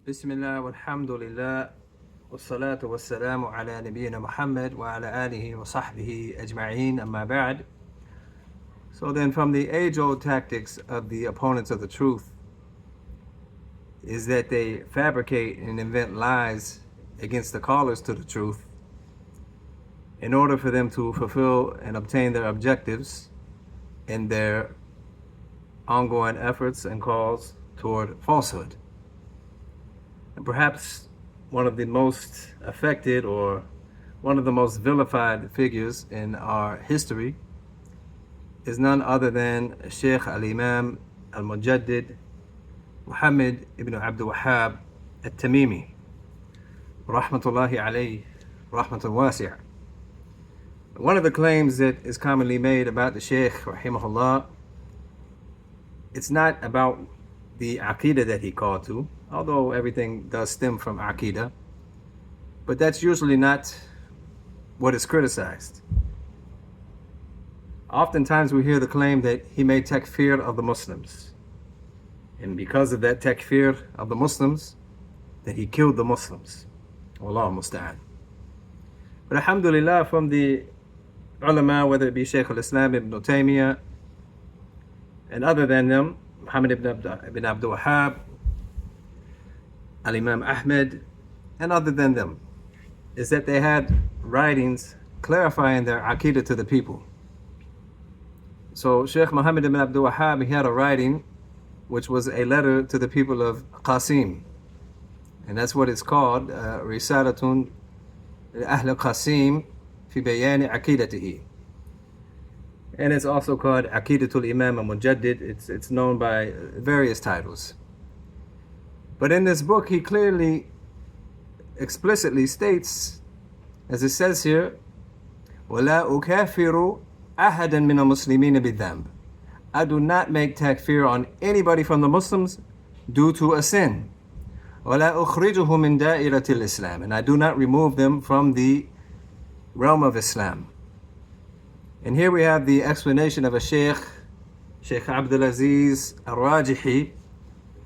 Bismillah walhamdulillah wassalatu wassalamu ala nabiyyina Muhammad wa ala alihi wa sahbihi ajma'een amma ba'd. So then, from the age-old tactics of the opponents of the truth is that they fabricate and invent lies against the callers to the truth in order for them to fulfill and obtain their objectives in their ongoing efforts and calls toward falsehood. And perhaps one of the most affected or one of the most vilified figures in our history is none other than Shaykh al-Imām al-Mujaddid Muhammad ibn Abdul Wahhāb al-Tamimi, rahmatullahi alayhi, rahmatun wasi'a. One of the claims that is commonly made about the Shaykh, rahimahullah, it's not about the aqīdah that he called to, although everything does stem from aqīdah, but that's usually not what is criticized. Oftentimes we hear the claim that he made takfīr of the Muslims, and because of that takfīr of the Muslims, that he killed the Muslims. Wallahu musta'an. But alhamdulillah, from the ulama, whether it be Shaykh al-Islam ibn Taymiyyah and other than them, Muhammad ibn Abdul Wahhāb, al-Imām Ahmad, and other than them, is that they had writings clarifying their aqīdah to the people. So Shaykh Muhammad ibn Abdul Wahhāb, he had a writing which was a letter to the people of Qasim, and that's what it's called, Risalatun Ahl Qasim fi Bayani Aqīdatihi. And it's also called Aqīdatul Imām al-Mujaddid. It's known by various titles. But in this book, he clearly, explicitly states, as it says here, وَلَا أُكَافِرُ أَحَدًا مِنَ الْمُسْلِمِينَ بِالذَّنْبِ. I do not make takfir on anybody from the Muslims due to a sin. وَلَا أُخْرِجُهُ مِنْ دَائِرَةِ الْإِسْلَامِ. And I do not remove them from the realm of Islam. And here we have the explanation of a Shaykh Abdul Azīz ar-Rājihi,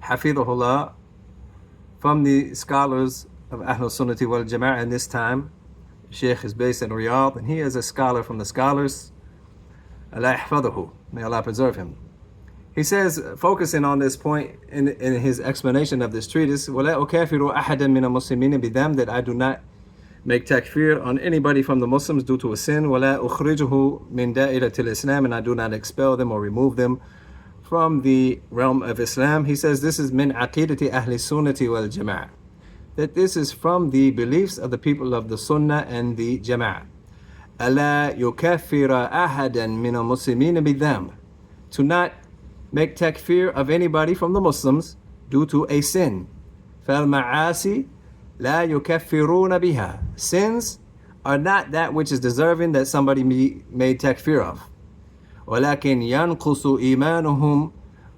حفظه, from the scholars of Ahlul Sunnati wal Jama'ah in this time. Shaykh is based in Riyadh, and he is a scholar from the scholars. Allah حفظه, may Allah preserve him. He says, focusing on this point in his explanation of this treatise, وَلَا أُكَافِرُ أَحَدًا مِنَ الْمُسْلِمِينَ بِذَنْبٍ, that I do not make takfir on anybody from the Muslims due to a sin. وَلَا أُخْرِجُهُ مِنْ دَائِرَةِ الْإِسْلَامِ, and I do not expel them or remove them from the realm of Islam. He says this is min aqīdati ahli sunnati wal jama'ah, that this is from the beliefs of the people of the Sunnah and the Jama'ah. أَلَا يُكَفِّرَ أَحَدًا مِنَ الْمُسْلِمِينَ بِالذَّنْبِ, to not make takfir of anybody from the Muslims due to a sin. فَالْمَعَاسِ لَا يُكَفِّرُونَ بِهَا, sins are not that which is deserving that somebody made takfir of. وَلَكِنْ يَنْقُصُ إِيمَانُهُمْ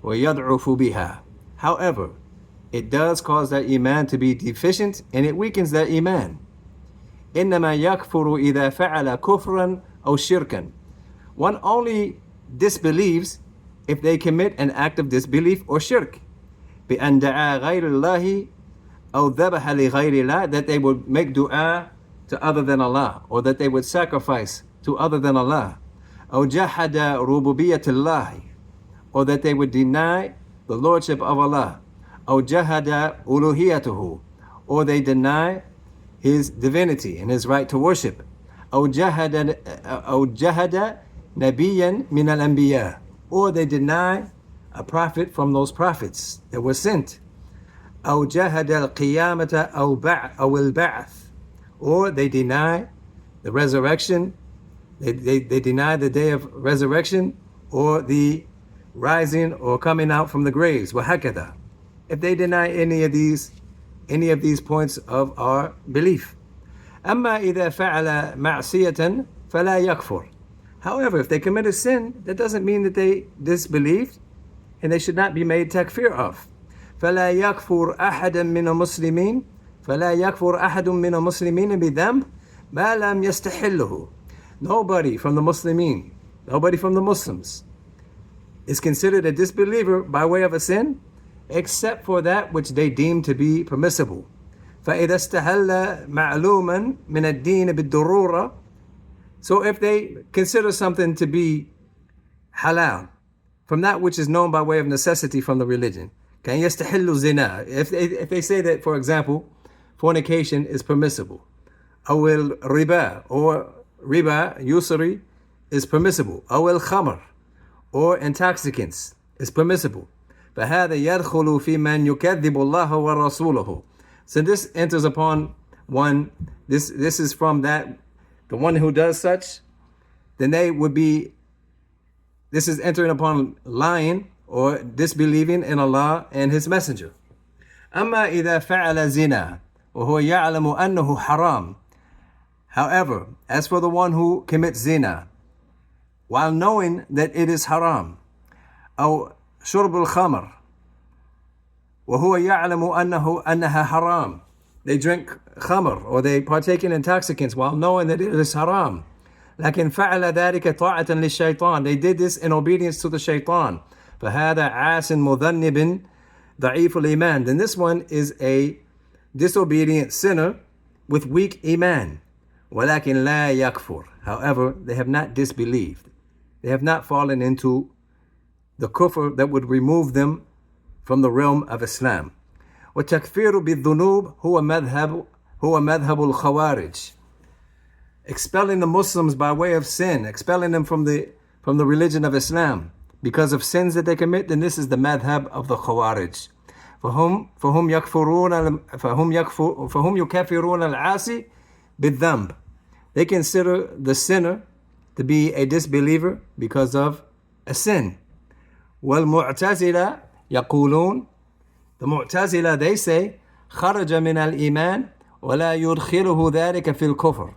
وَيَضْعُفُ بِهَا. However, it does cause their iman to be deficient, and it weakens their iman. إِنَّمَا يَكْفُرُ إِذَا فَعَلَ كُفْرًا أَوْ شِرْكًا. One only disbelieves if they commit an act of disbelief or shirk. بِأَنْ دَعَى غَيْرِ اللَّهِ أَوْ ذَبَحَ لِغَيْرِ اللَّهِ, that they would make dua to other than Allah, or that they would sacrifice to other than Allah. أَوْ جَحَدَ رُبُوبِيَّةِ اللَّهِ, or that they would deny the lordship of Allah. أَوْ جَهَدَ أُلُوهِيَّتُهُ, or they deny his divinity and his right to worship. أَوْ جَهَدَ نَبِيًّا مِنَ الْأَنْبِيَاءِ, or they deny a prophet from those prophets that were sent. أَوْ جَهَدَ الْقِيَامَةَ أَوْ الْبَعْثِ, or they deny the resurrection. They deny the day of resurrection or the rising or coming out from the graves. وَهَكَذَا. If they deny any of these points of our belief. أَمَّا إِذَا فَعَلَ مَعْصِيَةً فَلَا يَكْفُرُ. However, if they commit a sin, that doesn't mean that they disbelieved, and they should not be made takfir of. فَلَا يَكْفُرْ أَحَدًا مِنَ الْمُسْلِمِينَ فَلَا يَكْفُرْ أَحَدٌ مِنَ الْمُسْلِمِينَ بِذَنْبٍ مَا لَمْ يَسْتَحِلُّهُ. Nobody from the Muslimin, nobody from the Muslims is considered a disbeliever by way of a sin except for that which they deem to be permissible. فإذا استهل معلوما من الدين بالضرورة. So if they consider something to be halal from that which is known by way of necessity from the religion, كان يستحل الزنا. If they say that, for example, fornication is permissible, أو الربا, or riba, usury, is permissible, أو الخمر, or intoxicants, is permissible. فهذا يدخل في من يكذب الله ورسوله. So this enters upon one, this is from that, the one who does such, then they would be, this is entering upon lying or disbelieving in Allah and His Messenger. أما إذا فعل زنا وهو يعلم أنه حرام. However, as for the one who commits zina while knowing that it is haram, أو شرب الخمر وهو يعلم أنها حرام. They drink khamr or they partake in intoxicants while knowing that it is haram. لكن فعل ذلك طاعة للشيطان. They did this in obedience to the shaitan. فهذا عاص مذنب ضعيف الإيمان. Then this one is a disobedient sinner with weak iman. ولكن لا يكفر. However, they have not disbelieved. They have not fallen into the kufr that would remove them from the realm of Islam. والتكفير بالذنوب هو مذهب الخوارج. Expelling the Muslims by way of sin, expelling them from the religion of Islam because of sins that they commit, then this is the madhab of the Khawarij. فهم يكفرون العاصي بالذنب. They consider the sinner to be a disbeliever because of a sin. والمعتزلة يقولون, the Mu'tazila, they say, خرج من الإيمان ولا يدخله ذلك في الكفر.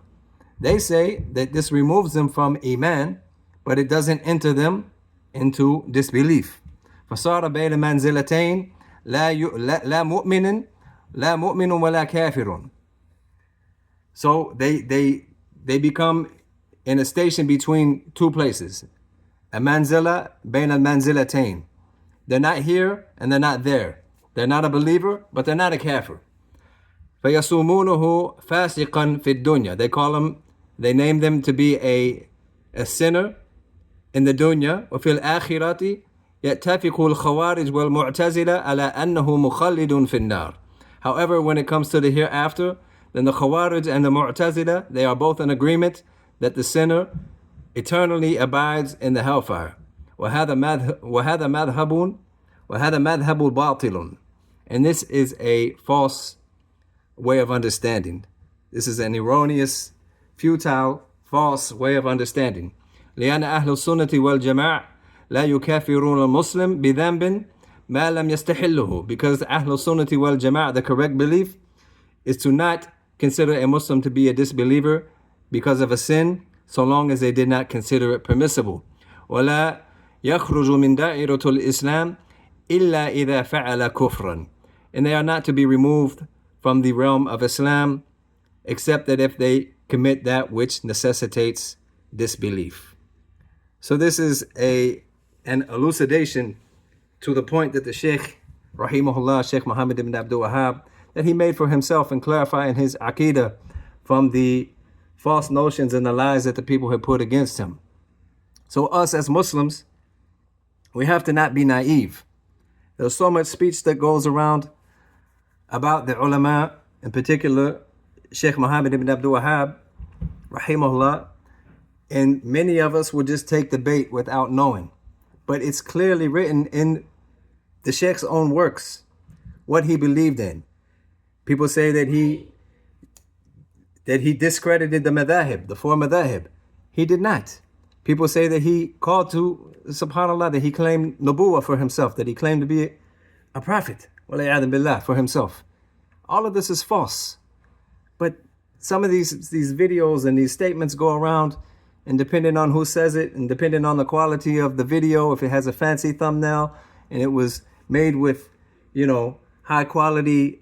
They say that this removes them from iman, but it doesn't enter them into disbelief. فصار بين منزلتين لا مؤمن ولا كافر. So they become in a station between two places. A manzila بين المنزلتين. They're not here and they're not there. They're not a believer, but they're not a kafir. فيصومونه فاسقا في الدنيا. They name them to be a sinner in the dunya. وفي الآخرة يتفق الخوارج والمعتزلة على أنه مخلد في النار. However, when it comes to the hereafter, then the Khawarij and the Mu'tazila, they are both in agreement that the sinner eternally abides in the hellfire. وهذا مذهب باطل. And this is a false way of understanding. This is an erroneous, futile, false way of understanding. لأن أهل السنة والجماعة لا يكافرون المسلم بذنب ما لم يستحله. Because أهل السنة والجماعة, the correct belief, is to not consider a Muslim to be a disbeliever because of a sin, so long as they did not consider it permissible. ولا يخرج من دائرة الإسلام إلا إذا فعل كفرا. And they are not to be removed from the realm of Islam except that if they commit that which necessitates disbelief. So this is an elucidation to the point that the Shaykh, rahimahullah, Shaykh Muhammad ibn Abdul Wahhāb, that he made for himself in clarifying his aqīdah from the false notions and the lies that the people had put against him. So us as Muslims, we have to not be naive. There's so much speech that goes around about the ulama, in particular Shaykh Muhammad ibn Abdul Wahhāb, rahimahullah, and many of us would just take the bait without knowing. But it's clearly written in the Shaykh's own works what he believed in. People say that he discredited the madhahib, the four madhahib. He did not. People say that he called to, subhanAllah, that he claimed nubuwwah for himself, that he claimed to be a prophet, walay'adhu billah, for himself. All of this is false. But some of these videos and these statements go around, and depending on who says it, and depending on the quality of the video, if it has a fancy thumbnail, and it was made with, high quality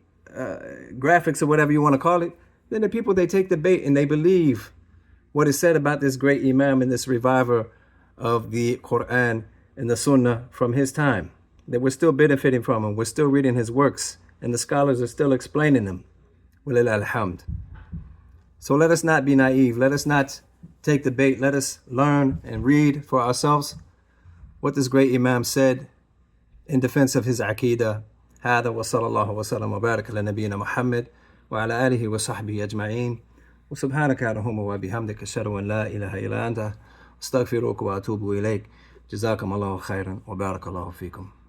graphics or whatever you want to call it, then the people, they take the bait and they believe what is said about this great Imam and this reviver of the Quran and the Sunnah from his time. that we're still benefiting from him. We're still reading his works, and the scholars are still explaining them. Walillahil hamd. So let us not be naive. Let us not take the bait. Let us learn and read for ourselves what this great Imam said in defense of his aqīdah. هذا وصلى الله وسلم وبارك على نبينا محمد وعلى آله وصحبه أجمعين وسبحانك اللهم وبحمدك أشهد أن لا إله إلا أنت أستغفرك وأتوب إليك جزاكم الله خيرا وبارك الله فيكم.